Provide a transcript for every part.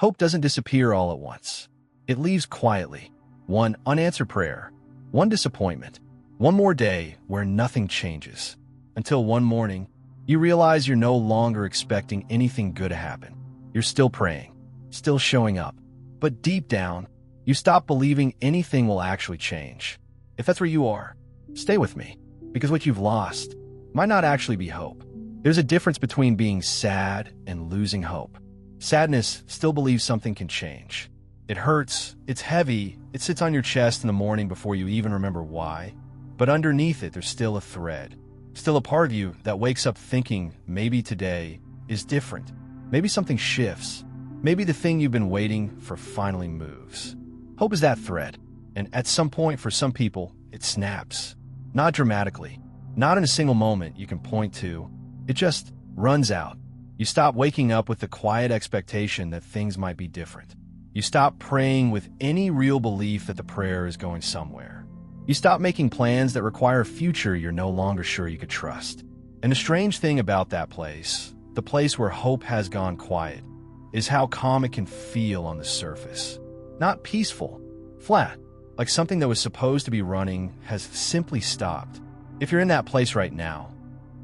Hope doesn't disappear all at once. It leaves quietly. One unanswered prayer, one disappointment, one more day where nothing changes. Until one morning, you realize you're no longer expecting anything good to happen. You're still praying, still showing up. But deep down, you stop believing anything will actually change. If that's where you are, stay with me, because what you've lost might not actually be hope. There's a difference between being sad and losing hope. Sadness still believes something can change. It hurts, it's heavy, it sits on your chest in the morning before you even remember why. But underneath it, there's still a thread. Still a part of you that wakes up thinking maybe today is different. Maybe something shifts. Maybe the thing you've been waiting for finally moves. Hope is that thread. And at some point, for some people, it snaps. Not dramatically. Not in a single moment you can point to. It just runs out. You stop waking up with the quiet expectation that things might be different. You stop praying with any real belief that the prayer is going somewhere. You stop making plans that require a future you're no longer sure you could trust. And the strange thing about that place, the place where hope has gone quiet, is how calm it can feel on the surface. Not peaceful, flat, like something that was supposed to be running has simply stopped. If you're in that place right now,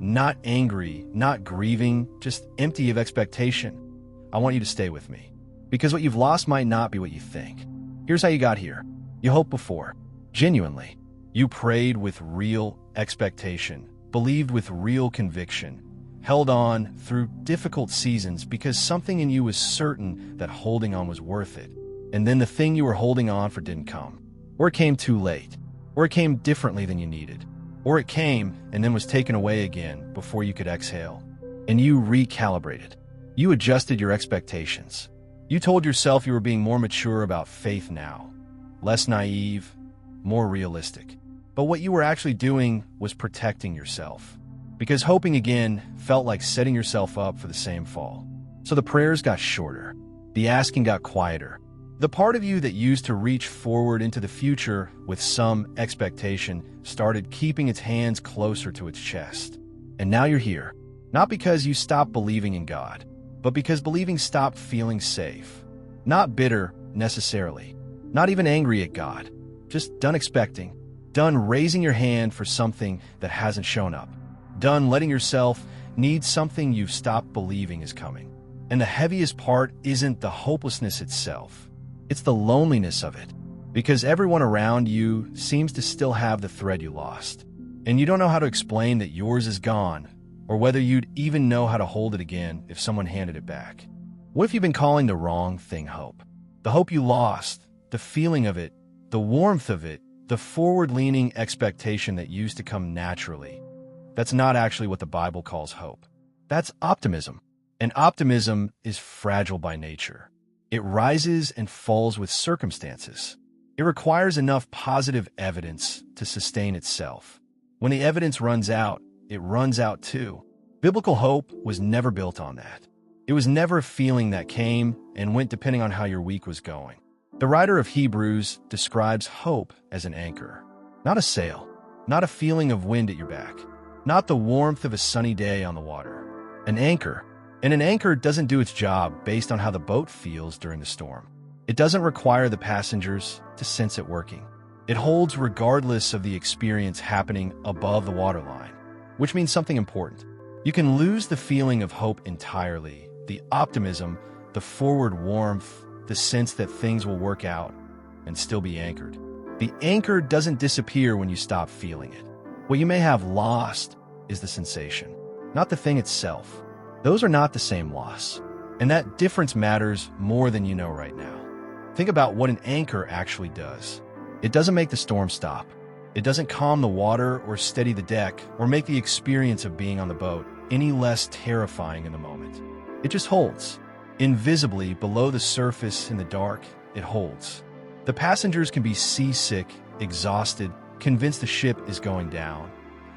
not angry, not grieving, just empty of expectation, I want you to stay with me. Because what you've lost might not be what you think. Here's how you got here. You hoped before. Genuinely. You prayed with real expectation, believed with real conviction, held on through difficult seasons because something in you was certain that holding on was worth it. And then the thing you were holding on for didn't come. Or it came too late. Or it came differently than you needed. Or it came and then was taken away again before you could exhale. And you recalibrated. You adjusted your expectations. You told yourself you were being more mature about faith now. Less naive, more realistic. But what you were actually doing was protecting yourself. Because hoping again felt like setting yourself up for the same fall. So the prayers got shorter. The asking got quieter. The part of you that used to reach forward into the future with some expectation started keeping its hands closer to its chest. And now you're here. Not because you stopped believing in God, but because believing stopped feeling safe. Not bitter, necessarily. Not even angry at God. Just done expecting. Done raising your hand for something that hasn't shown up. Done letting yourself need something you've stopped believing is coming. And the heaviest part isn't the hopelessness itself. It's the loneliness of it. Because everyone around you seems to still have the thread you lost. And you don't know how to explain that yours is gone, or whether you'd even know how to hold it again if someone handed it back. What if you've been calling the wrong thing hope? The hope you lost, the feeling of it, the warmth of it, the forward-leaning expectation that used to come naturally. That's not actually what the Bible calls hope. That's optimism. And optimism is fragile by nature. It rises and falls with circumstances. It requires enough positive evidence to sustain itself. When the evidence runs out, it runs out too. Biblical hope was never built on that. It was never a feeling that came and went depending on how your week was going. The writer of Hebrews describes hope as an anchor, not a sail, not a feeling of wind at your back, not the warmth of a sunny day on the water. An anchor. And an anchor doesn't do its job based on how the boat feels during the storm. It doesn't require the passengers to sense it working. It holds regardless of the experience happening above the waterline, which means something important. You can lose the feeling of hope entirely, the optimism, the forward warmth, the sense that things will work out, and still be anchored. The anchor doesn't disappear when you stop feeling it. What you may have lost is the sensation, not the thing itself. Those are not the same loss, and that difference matters more than you know right now. Think about what an anchor actually does. It doesn't make the storm stop. It doesn't calm the water or steady the deck or make the experience of being on the boat any less terrifying in the moment. It just holds. Invisibly below the surface in the dark, it holds. The passengers can be seasick, exhausted, convinced the ship is going down,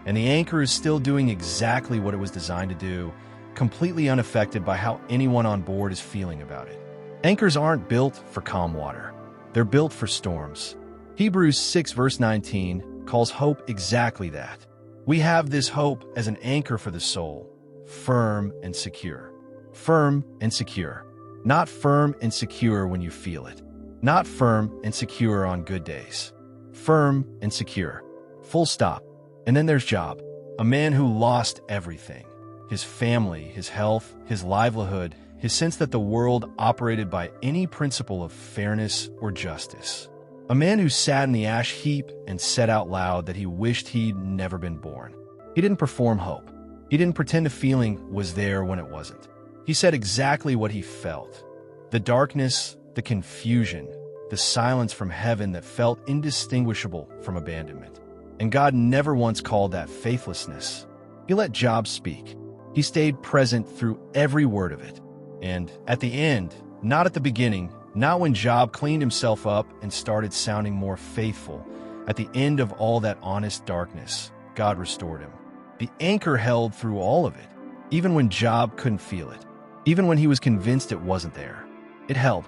and the anchor is still doing exactly what it was designed to do, completely unaffected by how anyone on board is feeling about it. Anchors aren't built for calm water. They're built for storms. Hebrews 6 verse 19 calls hope exactly that. We have this hope as an anchor for the soul, firm and secure. Firm and secure. Not firm and secure when you feel it. Not firm and secure on good days. Firm and secure. Full stop. And then there's Job, a man who lost everything. His family, his health, his livelihood, his sense that the world operated by any principle of fairness or justice. A man who sat in the ash heap and said out loud that he wished he'd never been born. He didn't perform hope. He didn't pretend the feeling was there when it wasn't. He said exactly what he felt. The darkness, the confusion, the silence from heaven that felt indistinguishable from abandonment. And God never once called that faithlessness. He let Job speak. He stayed present through every word of it. And at the end, not at the beginning, not when Job cleaned himself up and started sounding more faithful, at the end of all that honest darkness, God restored him. The anchor held through all of it, even when Job couldn't feel it, even when he was convinced it wasn't there. It held.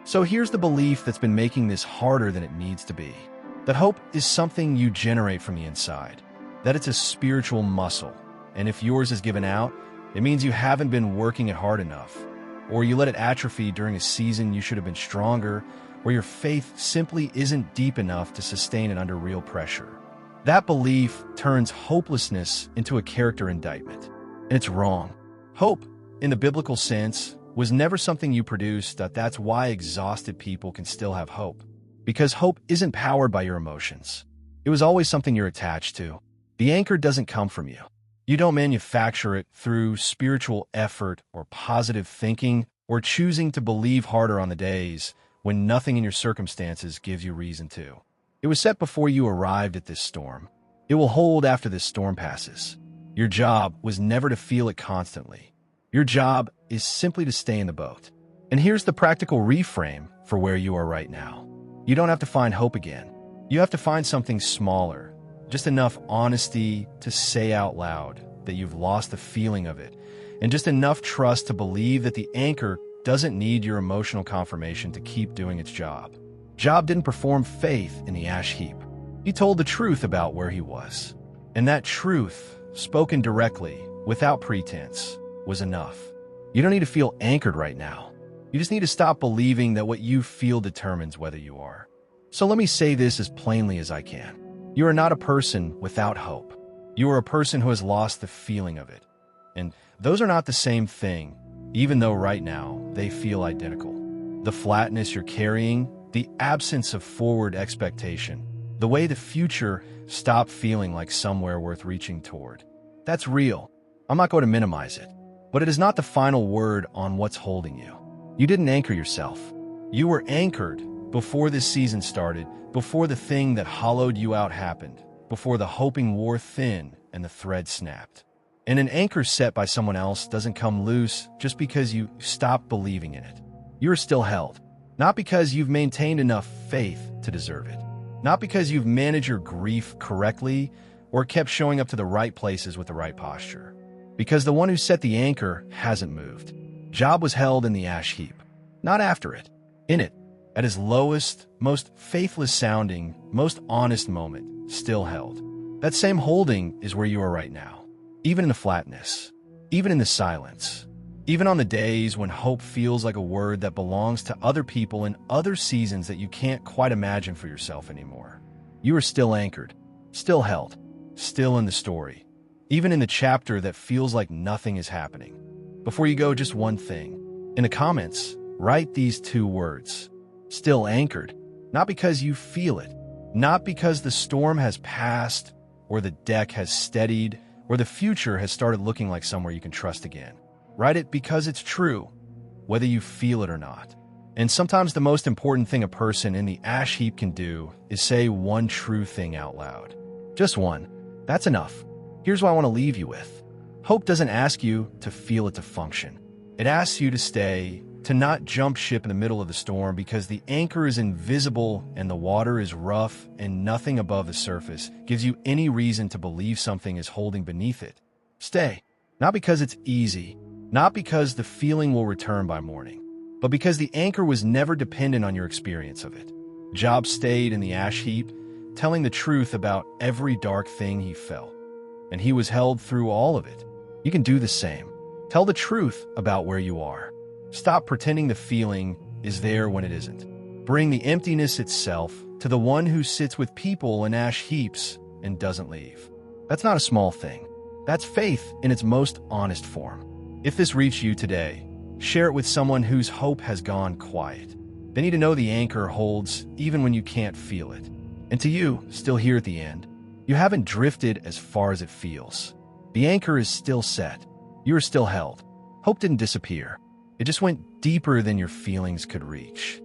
So here's the belief that's been making this harder than it needs to be. That hope is something you generate from the inside. That it's a spiritual muscle. And if yours is given out, it means you haven't been working it hard enough. Or you let it atrophy during a season you should have been stronger, or your faith simply isn't deep enough to sustain it under real pressure. That belief turns hopelessness into a character indictment. And it's wrong. Hope, in the biblical sense, was never something you produced. That's why exhausted people can still have hope. Because hope isn't powered by your emotions. It was always something you're attached to. The anchor doesn't come from you. You don't manufacture it through spiritual effort or positive thinking or choosing to believe harder on the days when nothing in your circumstances gives you reason to. It was set before you arrived at this storm. It will hold after this storm passes. Your job was never to feel it constantly. Your job is simply to stay in the boat. And here's the practical reframe for where you are right now. You don't have to find hope again. You have to find something smaller. Just enough honesty to say out loud that you've lost the feeling of it, and just enough trust to believe that the anchor doesn't need your emotional confirmation to keep doing its job. Job didn't perform faith in the ash heap. He told the truth about where he was. And that truth, spoken directly, without pretense, was enough. You don't need to feel anchored right now. You just need to stop believing that what you feel determines whether you are. So let me say this as plainly as I can. You are not a person without hope. You are a person who has lost the feeling of it. And those are not the same thing, even though right now they feel identical. The flatness you're carrying, the absence of forward expectation, the way the future stopped feeling like somewhere worth reaching toward. That's real. I'm not going to minimize it. But it is not the final word on what's holding you. You didn't anchor yourself. You were anchored before this season started, before the thing that hollowed you out happened, before the hoping wore thin and the thread snapped. And an anchor set by someone else doesn't come loose just because you stop believing in it. You are still held, not because you've maintained enough faith to deserve it, not because you've managed your grief correctly or kept showing up to the right places with the right posture, because the one who set the anchor hasn't moved. Job was held in the ash heap, not after it, in it. At his lowest, most faithless sounding, most honest moment, still held. That same holding is where you are right now. Even in the flatness, even in the silence, even on the days when hope feels like a word that belongs to other people in other seasons that you can't quite imagine for yourself anymore. You are still anchored, still held, still in the story, even in the chapter that feels like nothing is happening. Before you go, just one thing. In the comments, write these 2 words. Still anchored, not because you feel it, not because the storm has passed, or the deck has steadied, or the future has started looking like somewhere you can trust again. Write it because it's true, whether you feel it or not. And sometimes the most important thing a person in the ash heap can do is say one true thing out loud. Just one. That's enough. Here's what I want to leave you with. Hope doesn't ask you to feel it to function. It asks you to stay, to not jump ship in the middle of the storm because the anchor is invisible and the water is rough and nothing above the surface gives you any reason to believe something is holding beneath it. Stay, not because it's easy, not because the feeling will return by morning, but because the anchor was never dependent on your experience of it. Job stayed in the ash heap, telling the truth about every dark thing he felt, and he was held through all of it. You can do the same. Tell the truth about where you are. Stop pretending the feeling is there when it isn't. Bring the emptiness itself to the one who sits with people in ash heaps and doesn't leave. That's not a small thing. That's faith in its most honest form. If this reached you today, share it with someone whose hope has gone quiet. They need to know the anchor holds even when you can't feel it. And to you, still here at the end, you haven't drifted as far as it feels. The anchor is still set. You are still held. Hope didn't disappear. It just went deeper than your feelings could reach.